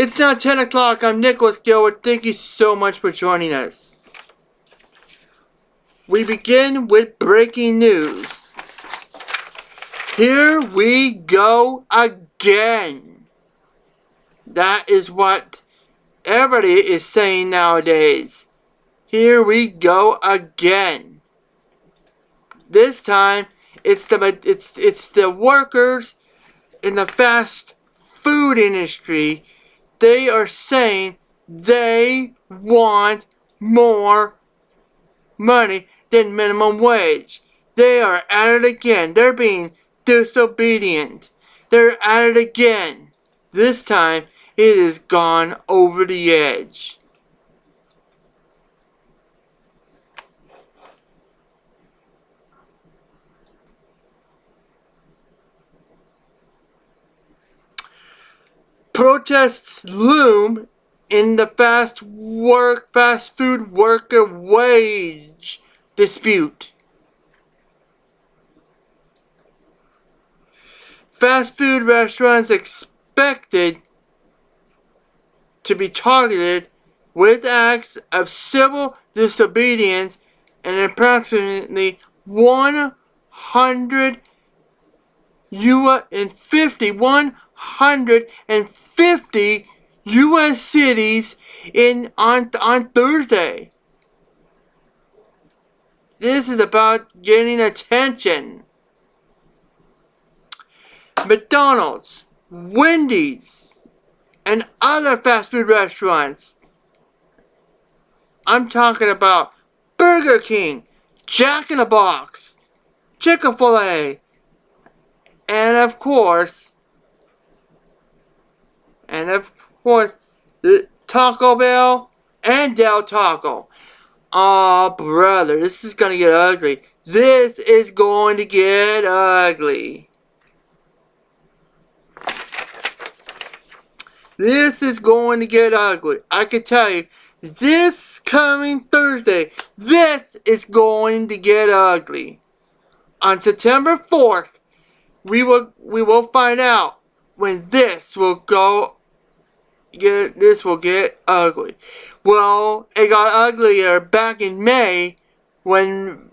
It's now 10 o'clock. I'm Nicholas Gilbert. Thank you so much for joining us. We begin with breaking news. Here we go again. That is what everybody is saying nowadays. Here we go again. This time, it's the workers in the fast food industry. They are saying they want more money than minimum wage. They are at it again. They're being disobedient. They're at it again. This time, it has gone over the edge. Protests loom in the fast food worker wage dispute. Fast food restaurants expected to be targeted with acts of civil disobedience, and approximately 150 U.S. cities on Thursday. This is about getting attention. McDonald's, Wendy's, and other fast food restaurants. I'm talking about Burger King, Jack in the Box, Chick-fil-A, and of course, the Taco Bell and Del Taco. Oh, brother, this is gonna get ugly. This is going to get ugly. This is going to get ugly. I can tell you, this coming Thursday, this is going to get ugly. On September 4th, we will find out when this will get ugly. Well, it got uglier back in May when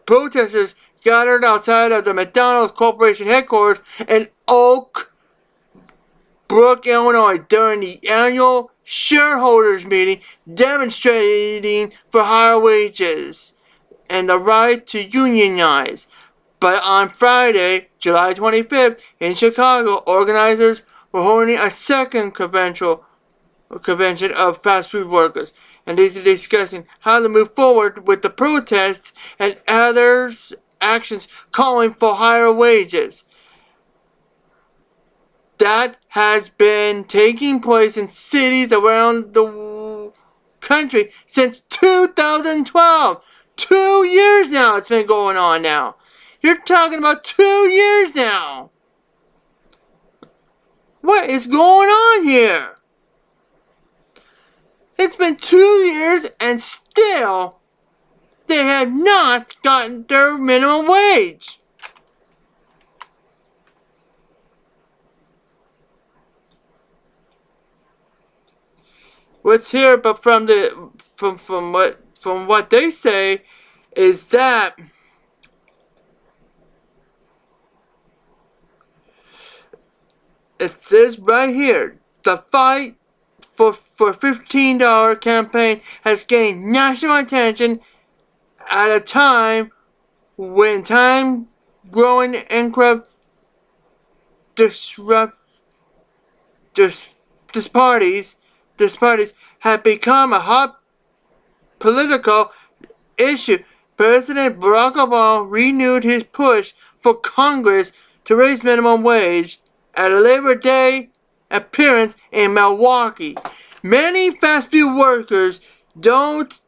protesters gathered outside of the McDonald's Corporation headquarters in Oak Brook, Illinois during the annual shareholders meeting, demonstrating for higher wages and the right to unionize. But on Friday, July 25th, in Chicago, organizers were holding a second convention of fast food workers, and they are discussing how to move forward with the protests and others' actions calling for higher wages. That has been taking place in cities around the country since 2012. 2 years now it's been going on now. You're talking about 2 years now. What is going on here? It's been 2 years and still they have not gotten their minimum wage. What's here, but from what they say is that it says right here, the fight for $15 campaign has gained national attention at a time when growing income disparities have become a hot political issue. President Barack Obama renewed his push for Congress to raise minimum wage at a Labor Day appearance in Milwaukee. Many fast food workers don't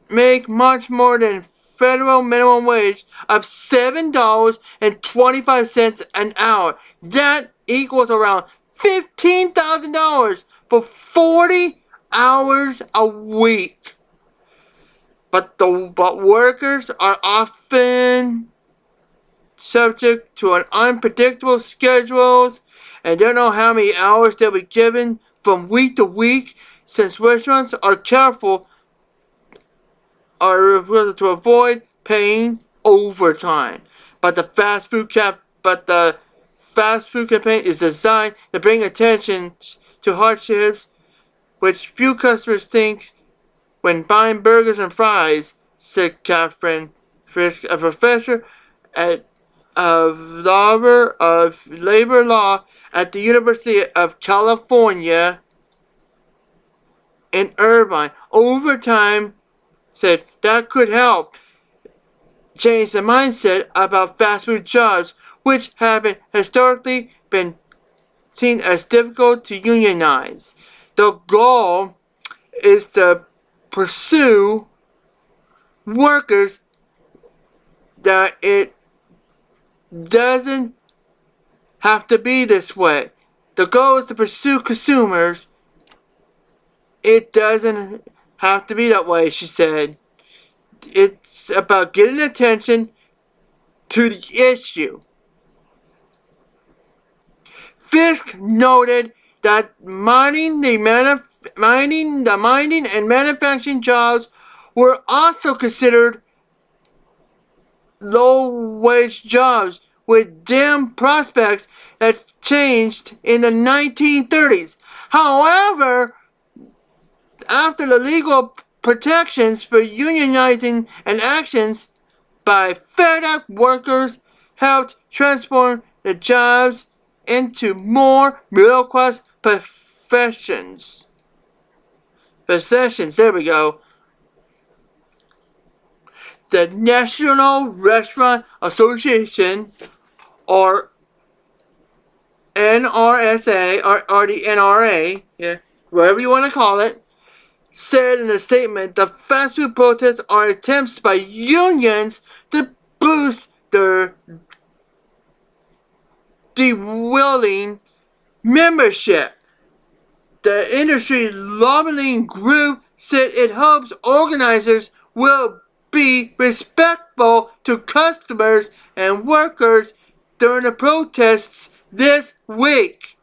make much more than federal minimum wage of $7.25 an hour. That equals around $15,000 for 40 hours a week. But workers are often subject to an unpredictable schedules and don't know how many hours they'll be given from week to week, since restaurants are careful to avoid paying overtime. But the fast food campaign is designed to bring attention to hardships which few customers think when buying burgers and fries, said Catherine Frisk, a professor at labor law at the University of California in Irvine. Overtime, said, that could help change the mindset about fast food jobs, which have historically been seen as difficult to unionize. The goal is to pursue workers that it doesn't have to be this way. The goal is to pursue consumers. It doesn't have to be that way, she said. It's about getting attention to the issue. Fisk noted that mining and manufacturing jobs were also considered low-wage jobs with dim prospects that changed in the 1930s. However, after the legal protections for unionizing and actions by fed-up workers helped transform the jobs into more middle-class possessions. There we go. The National Restaurant Association, or NRSA, or the NRA, yeah, whatever you want to call it, said in a statement the fast food protests are attempts by unions to boost their dwindling membership. The industry lobbying group said it hopes organizers will be respectful to customers and workers during the protests this week.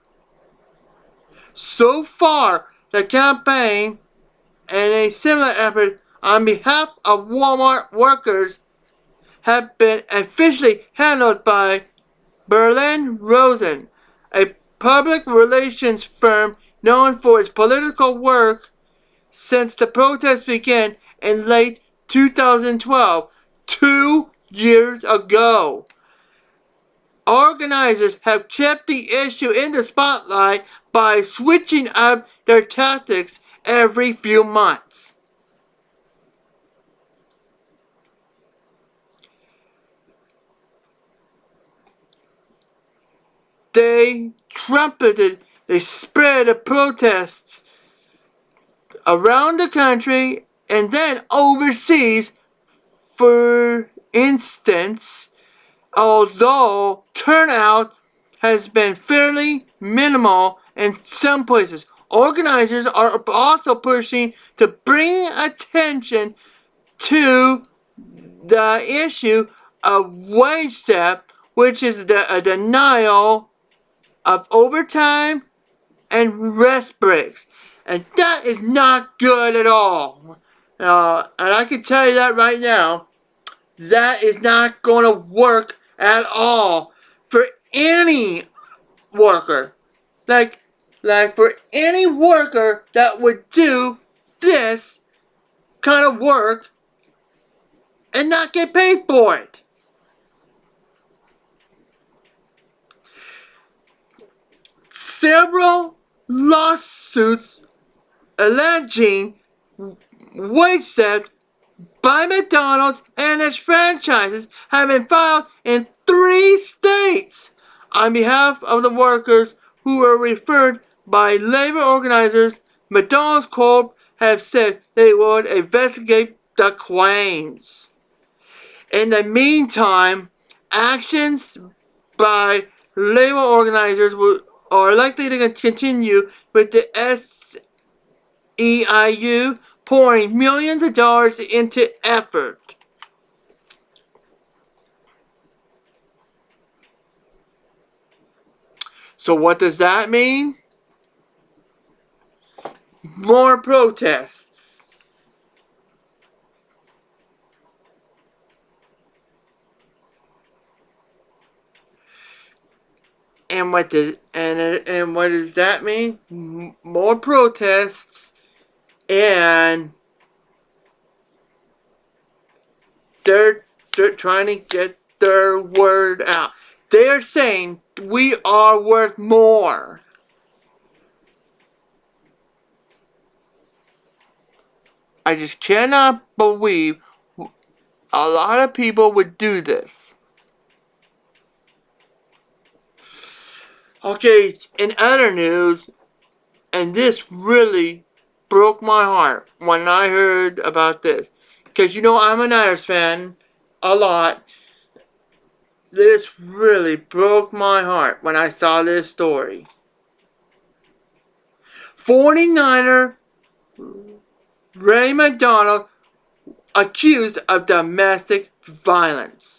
So far, the campaign and a similar effort on behalf of Walmart workers have been officially handled by Berlin Rosen, a public relations firm known for its political work since the protests began in late 2012, 2 years ago. Organizers have kept the issue in the spotlight by switching up their tactics every few months. They trumpeted the spread of protests around the country and then overseas. For instance, although turnout has been fairly minimal in some places, organizers are also pushing to bring attention to the issue of wage theft, which is a denial of overtime and rest breaks. And that is not good at all. And I can tell you that right now. That is not going to work at all for any worker. Like for any worker that would do this kind of work and not get paid for it. Several lawsuits alleging wage theft by McDonald's and its franchises have been filed in 3 states on behalf of the workers who were referred by labor organizers. McDonald's Corp have said they would investigate the claims. In the meantime, actions by labor organizers are likely to continue, with the SEIU pouring millions of dollars into effort. So what does that mean? More protests. And what does that mean? More protests, and they're trying to get their word out. They're saying we are worth more. I just cannot believe a lot of people would do this. Okay, in other news, and this really broke my heart when I heard about this. Because you know I'm an Niners fan a lot. This really broke my heart when I saw this story. 49er Ray McDonald accused of domestic violence.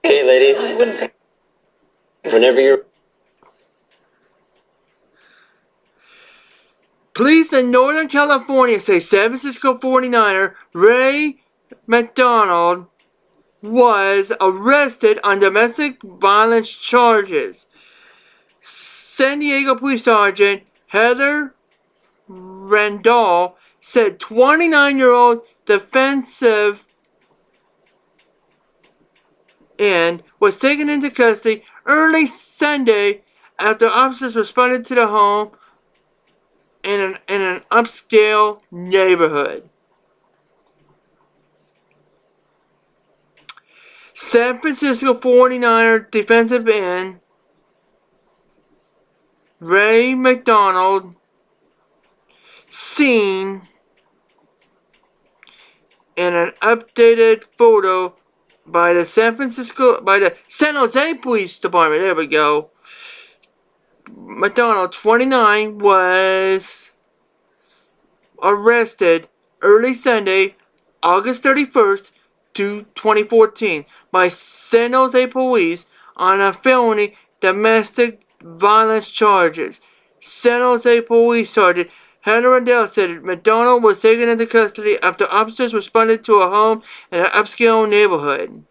Okay, ladies, whenever you're... Police in Northern California say San Francisco 49er Ray McDonald was arrested on domestic violence charges. San Diego Police Sergeant Heather Randall said 29-year-old defensive end was taken into custody early Sunday after officers responded to the home in an upscale neighborhood. San Francisco 49er defensive end Ray McDonald seen in an updated photo by the San Jose Police Department. There we go. McDonald, 29, was arrested early Sunday, August 31st, 2014, by San Jose Police on a felony domestic violence charges. San Jose Police Sergeant Hannah Rendell said McDonald was taken into custody after officers responded to a home in an upscale neighborhood.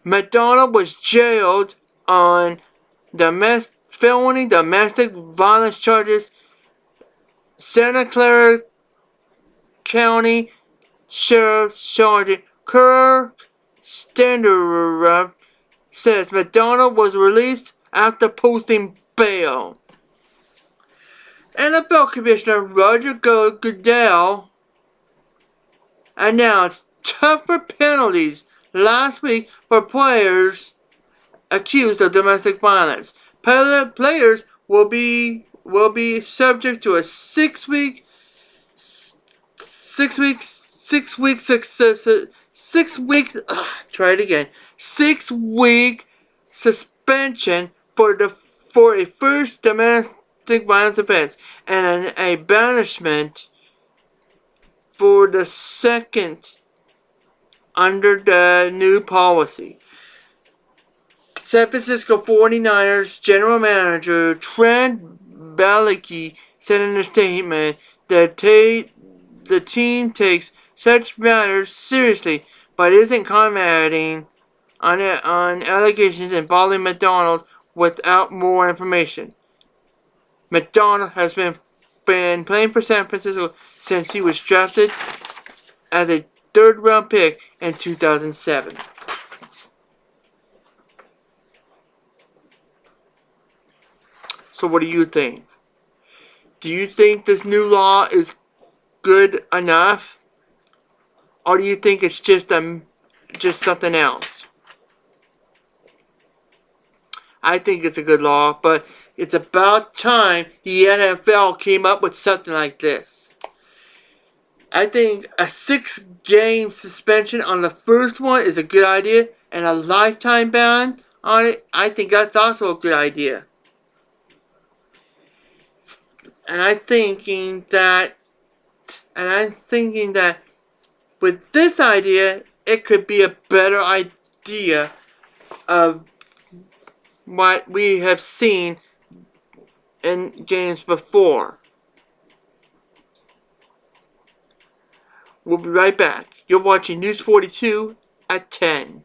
McDonald was jailed on felony domestic violence charges. Santa Clara County Sheriff Sergeant Kirk Standerup says McDonald was released after posting bail. NFL Commissioner Roger Goodell announced tougher penalties last week for players accused of domestic violence. Players will be subject to a 6 week suspension for a first domestic violence offense, and a banishment for the second under the new policy. San Francisco 49ers General Manager Trent Baalke said in a statement that the team takes such matters seriously, but isn't commenting on allegations involving McDonald without more information. McDonald has been playing for San Francisco since he was drafted as a third-round pick in 2007. So what do you think? Do you think this new law is good enough? Or do you think it's just something else? I think it's a good law, but it's about time the NFL came up with something like this. I think a 6-game suspension on the first one is a good idea, and a lifetime ban on it, I think that's also a good idea. And I'm thinking that with this idea, it could be a better idea of what we have seen in games before. We'll be right back. You're watching News 42 at 10.